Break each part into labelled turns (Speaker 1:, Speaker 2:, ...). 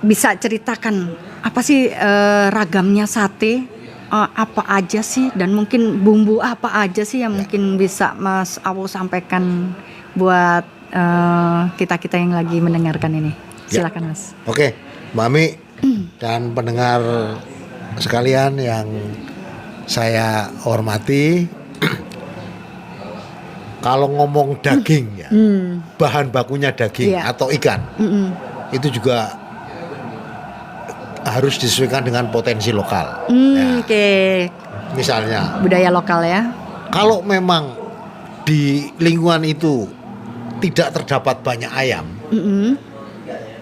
Speaker 1: bisa ceritakan apa sih ragamnya sate, apa aja sih, dan mungkin bumbu apa aja sih yang mungkin bisa Mas Awo sampaikan buat kita-kita yang lagi mendengarkan ini. Silakan Mas.
Speaker 2: Oke, Mbak Ami dan pendengar sekalian yang saya hormati, kalau ngomong daging ya, bahan bakunya daging atau ikan, itu juga harus disesuaikan dengan potensi lokal.
Speaker 1: Oke.
Speaker 2: Misalnya
Speaker 1: Budaya lokal ya.
Speaker 2: kalau memang di lingkungan itu tidak terdapat banyak ayam,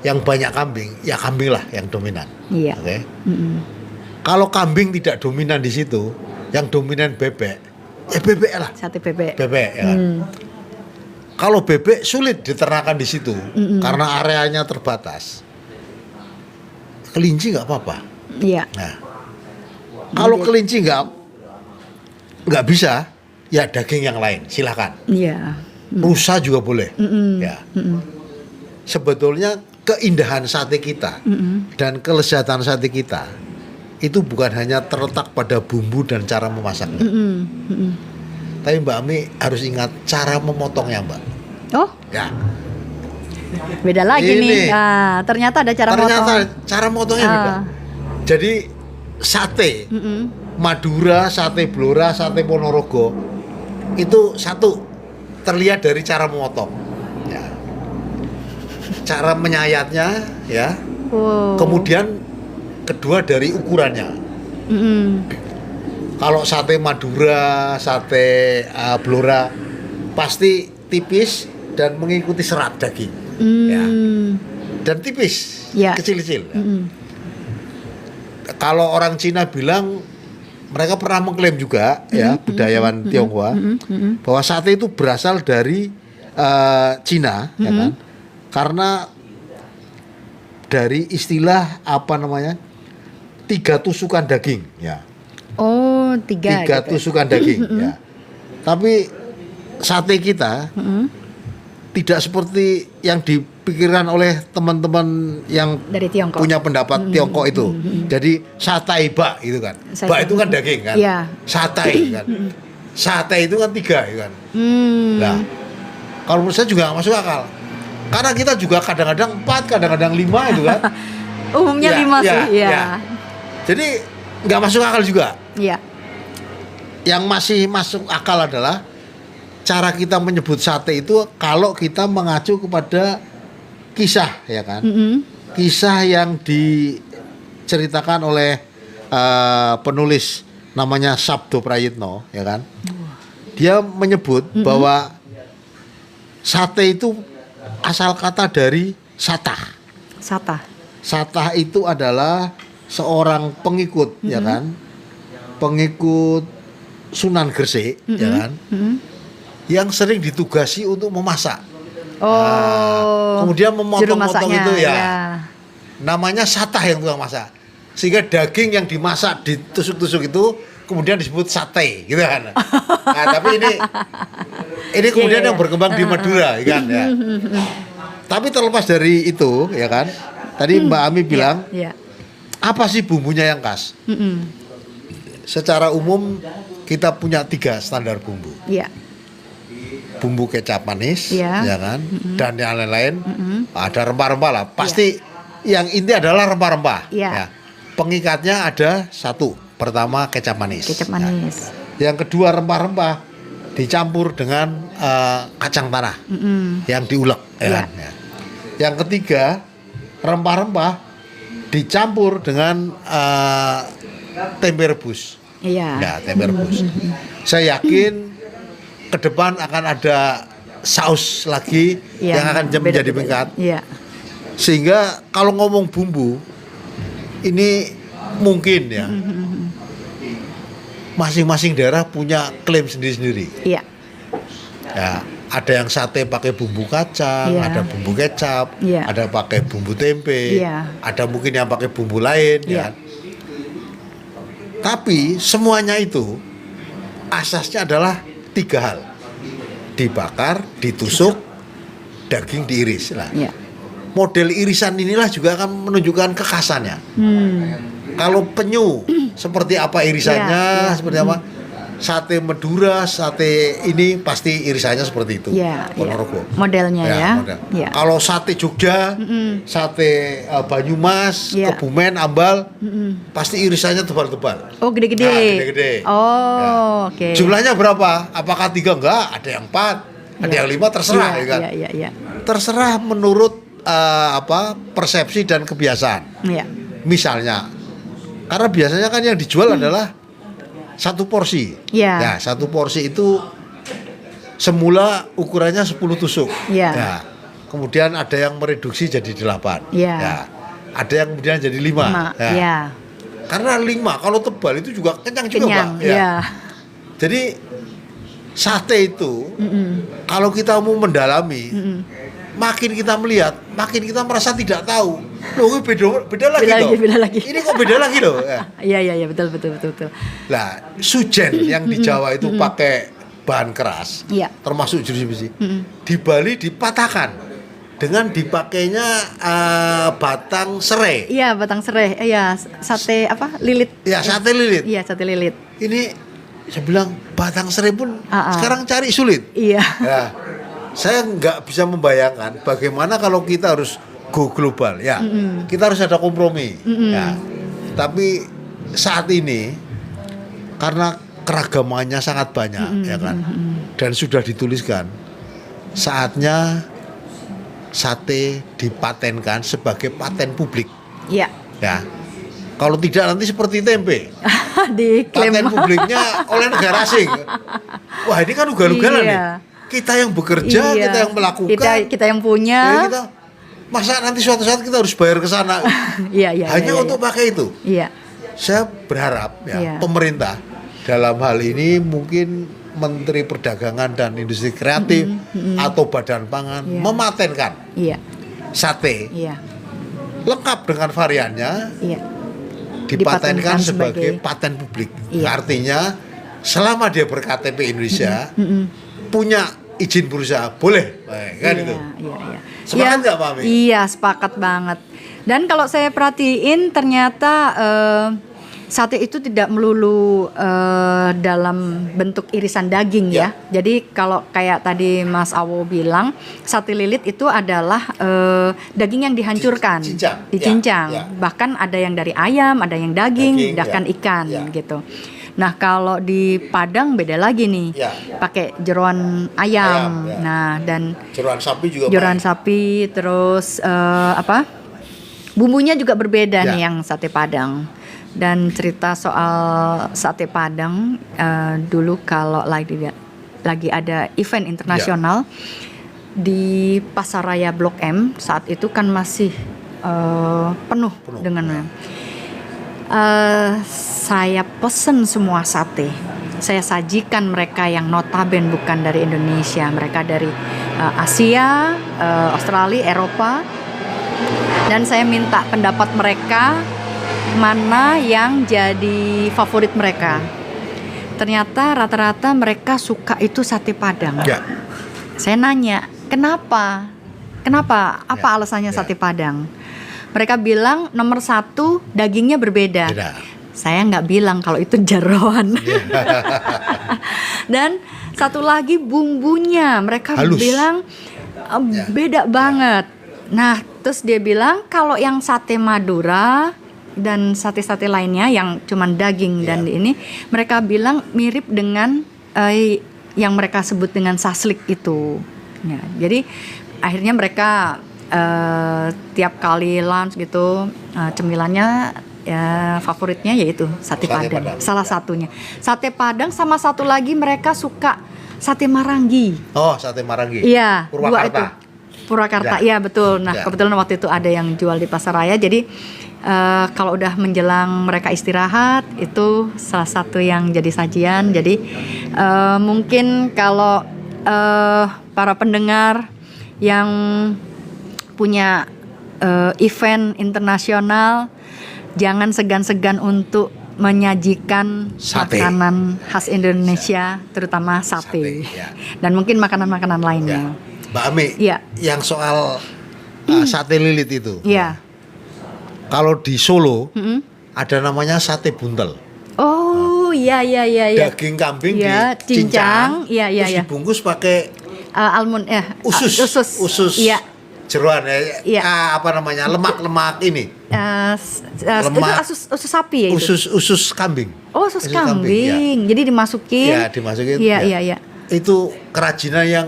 Speaker 2: yang banyak kambing, ya kambing lah yang dominan.
Speaker 1: Iya.
Speaker 2: Oke. Kalau kambing tidak dominan di situ, yang dominan bebek, ya bebek lah.
Speaker 1: Sate bebek.
Speaker 2: Bebek ya. Kalau bebek sulit diternakan di situ karena areanya terbatas. Kelinci nggak apa-apa.
Speaker 1: Iya.
Speaker 2: Nah, kalau kelinci nggak bisa, ya daging yang lain silakan.
Speaker 1: Iya.
Speaker 2: Rusa juga boleh. Ya. Sebetulnya keindahan sate kita dan kelezatan sate kita itu bukan hanya terletak pada bumbu dan cara memasaknya. Tapi Mbak Ami harus ingat cara memotongnya, Mbak.
Speaker 1: Oh,
Speaker 2: Ya.
Speaker 1: beda lagi
Speaker 2: Ini.
Speaker 1: nih. Nah, ternyata ada cara
Speaker 2: Ternyata
Speaker 1: motong.
Speaker 2: cara motongnya beda. Jadi sate Madura, sate Blora, sate Ponorogo itu satu terlihat dari cara memotong. Ya. Cara menyayatnya, ya.
Speaker 1: Wow.
Speaker 2: Kemudian kedua dari ukurannya. Kalau sate Madura, sate Blora pasti tipis dan mengikuti serat daging, ya. Dan tipis,
Speaker 1: Ya.
Speaker 2: kecil-kecil. Ya. Kalau orang Cina bilang, mereka pernah mengklaim juga, ya, budayawan Tionghoa, bahwa sate itu berasal dari Cina, ya kan? Karena dari istilah apa namanya, 3 tusukan daging, ya.
Speaker 1: Oh, tiga gitu.
Speaker 2: Tusukan daging, ya. Tapi sate kita tidak seperti yang dipikirkan oleh teman-teman yang
Speaker 1: Dari Tiongkok.
Speaker 2: punya pendapat Tiongkok itu. Jadi satai bak itu kan. Bak itu kan daging kan.
Speaker 1: Iya.
Speaker 2: Satai kan. Sate itu kan 3 gitu kan. Nah, kalau menurut saya juga nggak masuk akal. Karena kita juga kadang-kadang 4, kadang-kadang 5 itu kan.
Speaker 1: Umumnya 5 sih, ya.
Speaker 2: Jadi nggak masuk akal juga.
Speaker 1: Iya.
Speaker 2: Yang masih masuk akal adalah cara kita menyebut sate itu kalau kita mengacu kepada kisah, ya kan? Kisah yang diceritakan oleh penulis namanya Sabdo Prayitno, ya kan? Dia menyebut bahwa sate itu asal kata dari satah.
Speaker 1: Satah.
Speaker 2: Satah itu adalah seorang pengikut, ya kan? Pengikut Sunan Gresik, ya kan? Yang sering ditugasi untuk memasak. Kemudian memotong-motong itu ya. Namanya satah yang tukang masak. Sehingga daging yang dimasak ditusuk-tusuk itu kemudian disebut sate, gitu kan. Nah, tapi ini kemudian yang berkembang di Madura, kan ya. Tapi terlepas dari itu, ya kan. Tadi Mbak Ami bilang, apa sih bumbunya yang khas? Secara umum kita punya 3 standar bumbu.
Speaker 1: Iya.
Speaker 2: Bumbu kecap manis,
Speaker 1: Iya.
Speaker 2: ya kan, dan yang lain-lain. Ada rempah-rempah lah. Pasti yang inti adalah rempah-rempah.
Speaker 1: Iya.
Speaker 2: Ya. Pengikatnya ada 1. Pertama kecap manis.
Speaker 1: Kecap manis.
Speaker 2: Ya. Yang kedua rempah-rempah dicampur dengan kacang tanah yang diulek. Ya. Kan? Ya. Yang ketiga rempah-rempah dicampur dengan tempe rebus.
Speaker 1: Iya.
Speaker 2: Ya, tempe rebus. Saya yakin ke depan akan ada saus lagi yang akan menjadi meningkat.
Speaker 1: Iya.
Speaker 2: Sehingga kalau ngomong bumbu ini mungkin ya masing-masing daerah punya klaim sendiri-sendiri.
Speaker 1: Iya.
Speaker 2: Ya, ada yang sate pakai bumbu kacang, ada bumbu kecap, ada pakai bumbu tempe, ada mungkin yang pakai bumbu lain, ya. Tapi semuanya itu asasnya adalah 3 hal: dibakar, ditusuk, daging diiris lah. model irisan inilah juga akan menunjukkan kekhasannya. Kalau penyu seperti apa irisannya, seperti apa sate Madura, sate ini pasti irisannya seperti itu. Ponorogo.
Speaker 1: Modelnya ya.
Speaker 2: Model. Kalau sate Jogja, sate Banyumas, Kebumen, Ambal, pasti irisannya tebal-tebal.
Speaker 1: Oh, gede-gede.
Speaker 2: Nah, gede-gede.
Speaker 1: Oh, oke.
Speaker 2: Jumlahnya berapa? Apakah 3? Enggak, ada yang 4, ada yang 5, terserah ya kan.
Speaker 1: Iya.
Speaker 2: Terserah menurut persepsi dan kebiasaan.
Speaker 1: Iya.
Speaker 2: Misalnya, karena biasanya kan yang dijual adalah satu porsi. Ya, satu porsi itu semula ukurannya 10 tusuk. Ya. Kemudian ada yang mereduksi jadi 8. Ya. Ada yang kemudian jadi 5. Ya. Karena 5 kalau tebal itu juga kenyang juga, Pak. Ya. Jadi sate itu kalau kita mau mendalami, makin kita melihat, makin kita merasa tidak tahu. Loh, beda lagi loh. Ini kok beda lagi loh.
Speaker 1: Iya, betul.
Speaker 2: Lah, sujen yang di Jawa itu pakai bahan keras, termasuk jeruji besi. Di Bali dipatahkan dengan dipakainya batang serai.
Speaker 1: Iya, batang serai. Iya, sate apa? Lilit.
Speaker 2: Iya, sate lilit.
Speaker 1: Iya, sate lilit.
Speaker 2: Ini saya bilang batang serai pun sekarang cari sulit.
Speaker 1: Iya.
Speaker 2: Ya, saya nggak bisa membayangkan bagaimana kalau kita harus go global. Ya, kita harus ada kompromi. Ya, tapi saat ini karena keragamannya sangat banyak, ya kan, dan sudah dituliskan saatnya sate dipatenkan sebagai paten publik.
Speaker 1: Iya.
Speaker 2: Ya. Kalau tidak nanti seperti tempe.
Speaker 1: Diklaim.
Speaker 2: Paten publiknya oleh negara asing. Wah, ini kan ugal-ugalan nih. Kita yang bekerja, kita yang melakukan.
Speaker 1: Kita yang punya.
Speaker 2: Ya, masa nanti suatu saat kita harus bayar ke sana. Hanya untuk pakai itu.
Speaker 1: Iya.
Speaker 2: Saya berharap pemerintah dalam hal ini mungkin Menteri Perdagangan dan Industri Kreatif atau Badan Pangan mematenkan sate lengkap dengan variannya. Dipatenkan sebagai paten publik. Artinya selama dia ber-KTP Indonesia punya izin berusaha boleh, kan itu. Sepakat nggak Pak Ami?
Speaker 1: Iya, sepakat banget. Dan kalau saya perhatiin ternyata sate itu tidak melulu dalam bentuk irisan daging ya. Jadi kalau kayak tadi Mas Awo bilang, sate lilit itu adalah daging yang dihancurkan, dicincang. Bahkan ada yang dari ayam, ada yang daging bahkan ikan gitu. Nah, kalau di Padang beda lagi nih. Pakai jeroan ayam. Nah, dan
Speaker 2: jeroan sapi juga.
Speaker 1: Jeroan sapi, terus bumbunya juga berbeda nih yang sate Padang. Dan cerita soal sate Padang, dulu kalau lagi ada event internasional di Pasaraya Blok M, saat itu kan masih penuh dengan saya pesen semua sate. Saya sajikan mereka yang notaben bukan dari Indonesia, mereka dari Asia, Australia, Eropa, dan saya minta pendapat mereka mana yang jadi favorit mereka. Ternyata rata-rata mereka suka itu sate Padang. Saya nanya, kenapa? Apa alasannya sate Padang? Mereka bilang nomor 1 dagingnya berbeda. Saya nggak bilang kalau itu jeroan. Dan satu lagi bumbunya, mereka bilang beda banget. Nah, terus dia bilang kalau yang sate Madura dan sate-sate lainnya yang cuman daging dan ini, mereka bilang mirip dengan yang mereka sebut dengan saslik itu. Ya, jadi akhirnya mereka tiap kali lunch gitu cemilannya favoritnya yaitu sate Padang. Salah satunya sate Padang, sama satu lagi mereka suka sate Marangi.
Speaker 2: Oh, sate Marangi.
Speaker 1: Iya, dua itu.
Speaker 2: Ya.
Speaker 1: Purwakarta, iya betul. Nah, kebetulan waktu itu ada yang jual di Pasaraya. Jadi kalau udah menjelang mereka istirahat, itu salah satu yang jadi sajian. Jadi mungkin kalau para pendengar yang punya event internasional, jangan segan-segan untuk menyajikan makanan khas Indonesia, terutama sate. Dan mungkin makanan-makanan lainnya.
Speaker 2: Mbak Ami, yang soal sate lilit itu.
Speaker 1: Iya.
Speaker 2: Kalau di Solo
Speaker 1: Mm-mm.
Speaker 2: ada namanya sate buntel.
Speaker 1: Oh, iya.
Speaker 2: Daging kambing
Speaker 1: Iya,
Speaker 2: dicincang,
Speaker 1: cincang. Iya.
Speaker 2: terus dibungkus pakai
Speaker 1: Almond
Speaker 2: usus
Speaker 1: Iya.
Speaker 2: jeroan
Speaker 1: Iya.
Speaker 2: apa namanya, lemak-lemak ini,
Speaker 1: Itu
Speaker 2: lemak.
Speaker 1: usus sapi ya itu.
Speaker 2: usus kambing.
Speaker 1: Oh, usus
Speaker 2: Usus kambing,
Speaker 1: kambing. Jadi dimasukin.
Speaker 2: Ya dimasukin.
Speaker 1: Iya.
Speaker 2: Itu kerajinan yang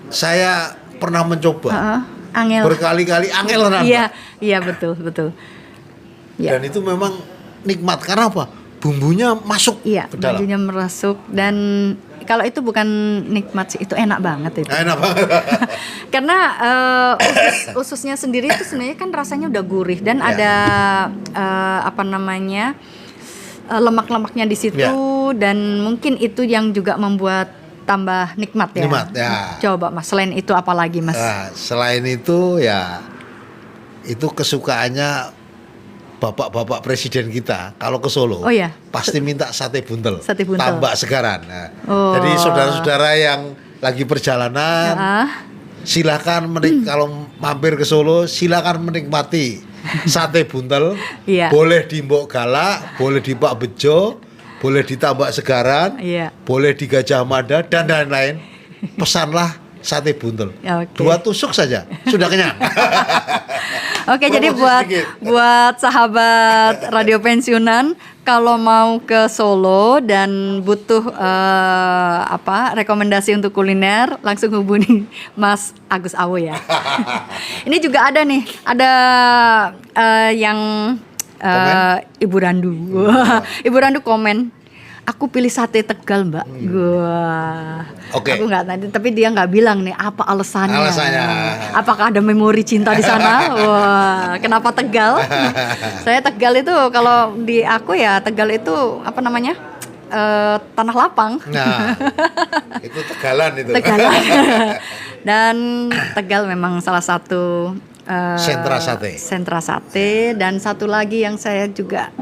Speaker 2: saya pernah mencoba
Speaker 1: Heeh, angel.
Speaker 2: berkali-kali, angel tenan, Pak.
Speaker 1: Iya, betul. Iya.
Speaker 2: Dan itu memang nikmat karena apa? Bumbunya masuk
Speaker 1: Iya,
Speaker 2: ke dalam.
Speaker 1: bajunya merasuk dan kalau itu bukan nikmat sih, itu enak banget itu.
Speaker 2: Nah, enak banget.
Speaker 1: Karena ususnya sendiri itu sebenarnya kan rasanya udah gurih dan
Speaker 2: Ya.
Speaker 1: ada lemak-lemaknya di situ
Speaker 2: Ya.
Speaker 1: dan mungkin itu yang juga membuat tambah nikmat ya.
Speaker 2: Nikmat, ya.
Speaker 1: Coba Mas, selain itu apa lagi Mas?
Speaker 2: Nah, selain itu ya itu kesukaannya bapak-bapak presiden kita kalau ke Solo
Speaker 1: Oh ya.
Speaker 2: pasti minta sate buntel,
Speaker 1: Sate buntel.
Speaker 2: tambak segaran. Nah,
Speaker 1: Oh.
Speaker 2: jadi saudara-saudara yang lagi perjalanan
Speaker 1: Heeh.
Speaker 2: silakan kalau mampir ke Solo silakan menikmati sate buntel.
Speaker 1: Iya.
Speaker 2: Boleh di Mbok Galak, boleh di Pak Bejo, boleh di Tambak Segaran,
Speaker 1: Iya.
Speaker 2: boleh di Gajah Mada dan lain-lain. Pesanlah sate buntel.
Speaker 1: Oke.
Speaker 2: 2 tusuk saja sudah kenyang.
Speaker 1: Oke, jadi
Speaker 2: Promosi sedikit.
Speaker 1: buat sahabat radio pensiunan kalau mau ke Solo dan butuh rekomendasi untuk kuliner, langsung hubungi Mas Agus Awo ya. Ini juga ada nih, ada yang Ibu Randu. Ibu Randu komen, aku pilih sate Tegal Mbak. Wah.
Speaker 2: Oke.
Speaker 1: Aku nggak tadi, tapi dia nggak bilang nih apa alasannya.
Speaker 2: Alasannya.
Speaker 1: Apakah ada memori cinta di sana? Wah, kenapa Tegal? Saya Tegal itu kalau di aku ya Tegal itu apa namanya? Tanah lapang.
Speaker 2: Nah, itu Tegalan itu.
Speaker 1: Tegalan. Dan Tegal memang salah satu sentra sate dan satu lagi yang saya juga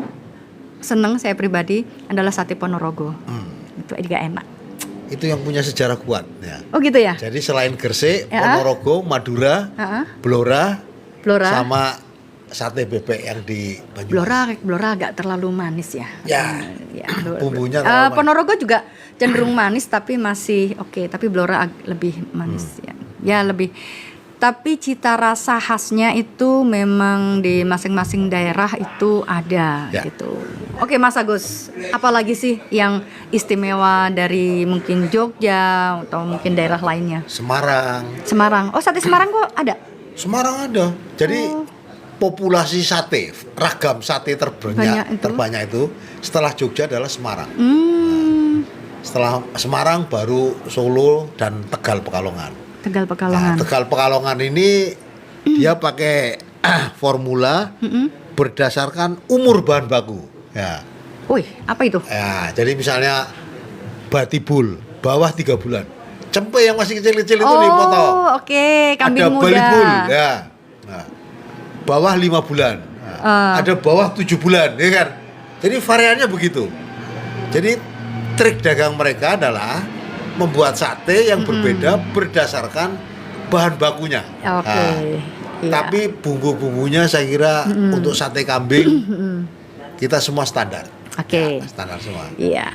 Speaker 1: seneng, saya pribadi adalah sate Ponorogo. Itu juga enak.
Speaker 2: Itu yang punya sejarah kuat ya.
Speaker 1: Oh gitu ya?
Speaker 2: Jadi selain Gresik,
Speaker 1: Ya.
Speaker 2: Ponorogo, Madura,
Speaker 1: Heeh.
Speaker 2: Blora,
Speaker 1: Blora.
Speaker 2: sama sate bebek yang di Banyumas.
Speaker 1: Blora agak terlalu manis ya.
Speaker 2: Ya. Bumbunya terlalu manis.
Speaker 1: Ponorogo juga cenderung manis tapi masih oke, tapi Blora lebih manis ya. Ya lebih. Tapi cita rasa khasnya itu memang di masing-masing daerah itu ada
Speaker 2: Ya.
Speaker 1: gitu. Oke Mas Agus, apalagi sih yang istimewa dari mungkin Jogja atau mungkin daerah lainnya? Semarang. Oh, sate Semarang kok ada?
Speaker 2: Semarang ada. Jadi populasi sate, ragam sate terbanyak itu setelah Jogja adalah Semarang. Setelah Semarang baru Solo dan Tegal Pekalongan.
Speaker 1: Tegal Pekalongan.
Speaker 2: Nah, Tegal Pekalongan ini dia pakai formula berdasarkan umur bahan baku. Ya.
Speaker 1: Wih, apa itu?
Speaker 2: Ya, jadi misalnya batibul bawah 3 bulan. Cempe yang masih kecil-kecil itu dipotong.
Speaker 1: Oh, oke, kambing
Speaker 2: Ada
Speaker 1: muda.
Speaker 2: balibul, ya. Nah, bawah 5 bulan. Nah, ada bawah 7 bulan, ya kan? Jadi variannya begitu. Jadi trik dagang mereka adalah membuat sate yang berbeda berdasarkan bahan bakunya.
Speaker 1: Oke.
Speaker 2: Nah,
Speaker 1: Iya.
Speaker 2: tapi bumbu-bumbunya saya kira untuk sate kambing kita semua standar.
Speaker 1: Oke.
Speaker 2: Ya, standar semua.
Speaker 1: Iya.